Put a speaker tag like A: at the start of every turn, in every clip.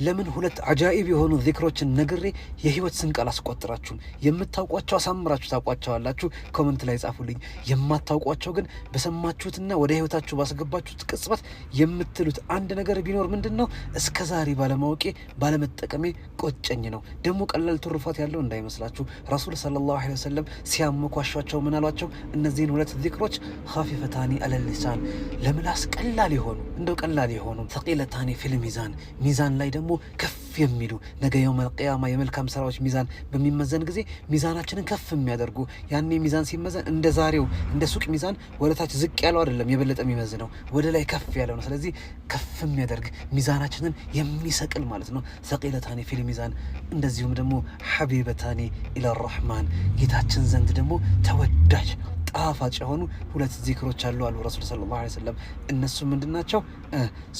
A: ለምን ሁለት አጃኢብ የሆኑ ዚክሮችን ነግሬ የህይወት ስንቅ አላስቆጥራችሁም? የምታውቋቸው አሳምራችሁ ታውቋቸዋላችሁ፣ ኮመንት ላይ ጻፉልኝ። የማታውቋቸው ግን በሰማችሁትና ወደ ህይወታችሁ ባስገባችሁት ቅጽበት የምትሉት አንድ ነገር ቢኖር ምንድን ነው? እስከ ዛሬ ባለማወቄ ባለመጠቀሜ ቆጨኝ ነው። ደግሞ ቀላል ትሩፋት ያለው እንዳይመስላችሁ። ረሱል ሰለላሁ ዐለይሂ ወሰለም ሲያመኳሿቸው ምን አሏቸው? እነዚህን ሁለት ዚክሮች ኻፊፈታኒ አለል ሊሳን፣ ለምላስ ቀላል የሆኑ እንደው ቀላል የሆኑ ተቂለታኒ ፊል ሚዛን፣ ሚዛን ላይ ደግሞ ከፍ የሚሉ ነገ የውመል ቂያማ የመልካም ስራዎች ሚዛን በሚመዘን ጊዜ ሚዛናችንን ከፍ የሚያደርጉ። ያኔ ሚዛን ሲመዘን እንደ ዛሬው እንደ ሱቅ ሚዛን ወደታች ዝቅ ያለው አይደለም፣ የበለጠ የሚመዝነው ወደ ላይ ከፍ ያለው ነው። ስለዚህ ከፍ የሚያደርግ ሚዛናችንን የሚሰቅል ማለት ነው። ሰቂለታኒ ፊል ሚዛን። እንደዚሁም ደግሞ ሐቢበታኒ ኢላ ረሕማን፣ ጌታችን ዘንድ ደግሞ ተወዳጅ ጣፋጭ የሆኑ ሁለት ዚክሮች አሉ ረሱል ሰለላሁ ዐለይሂ ወሰለም። እነሱ ምንድናቸው?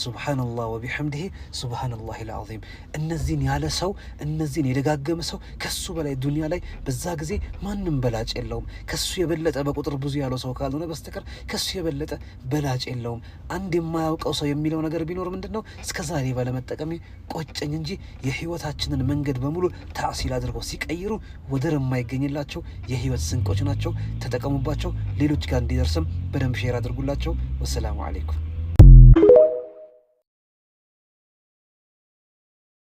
A: ሱብሃነላህ ወቢሐምዲሂ ሱብሃነላሂል ዐዚም። እነዚህን ያለ ሰው እነዚህን የደጋገመ ሰው ከሱ በላይ ዱንያ ላይ በዛ ጊዜ ማንም በላጭ የለውም። ከሱ የበለጠ በቁጥር ብዙ ያለው ሰው ካልሆነ በስተቀር ከሱ የበለጠ በላጭ የለውም። አንድ የማያውቀው ሰው የሚለው ነገር ቢኖር ምንድነው? እስከዛሬ ባለመጠቀሜ ቆጨኝ እንጂ የህይወታችንን መንገድ በሙሉ ታሲል አድርገው ሲቀይሩ ወደር የማይገኝላቸው የህይወት ስንቆች ናቸው። ተጠቀሙባቸው። ሌሎች ጋር እንዲደርስም በደንብ ሼር አድርጉላቸው። ወሰላሙ አለይኩም።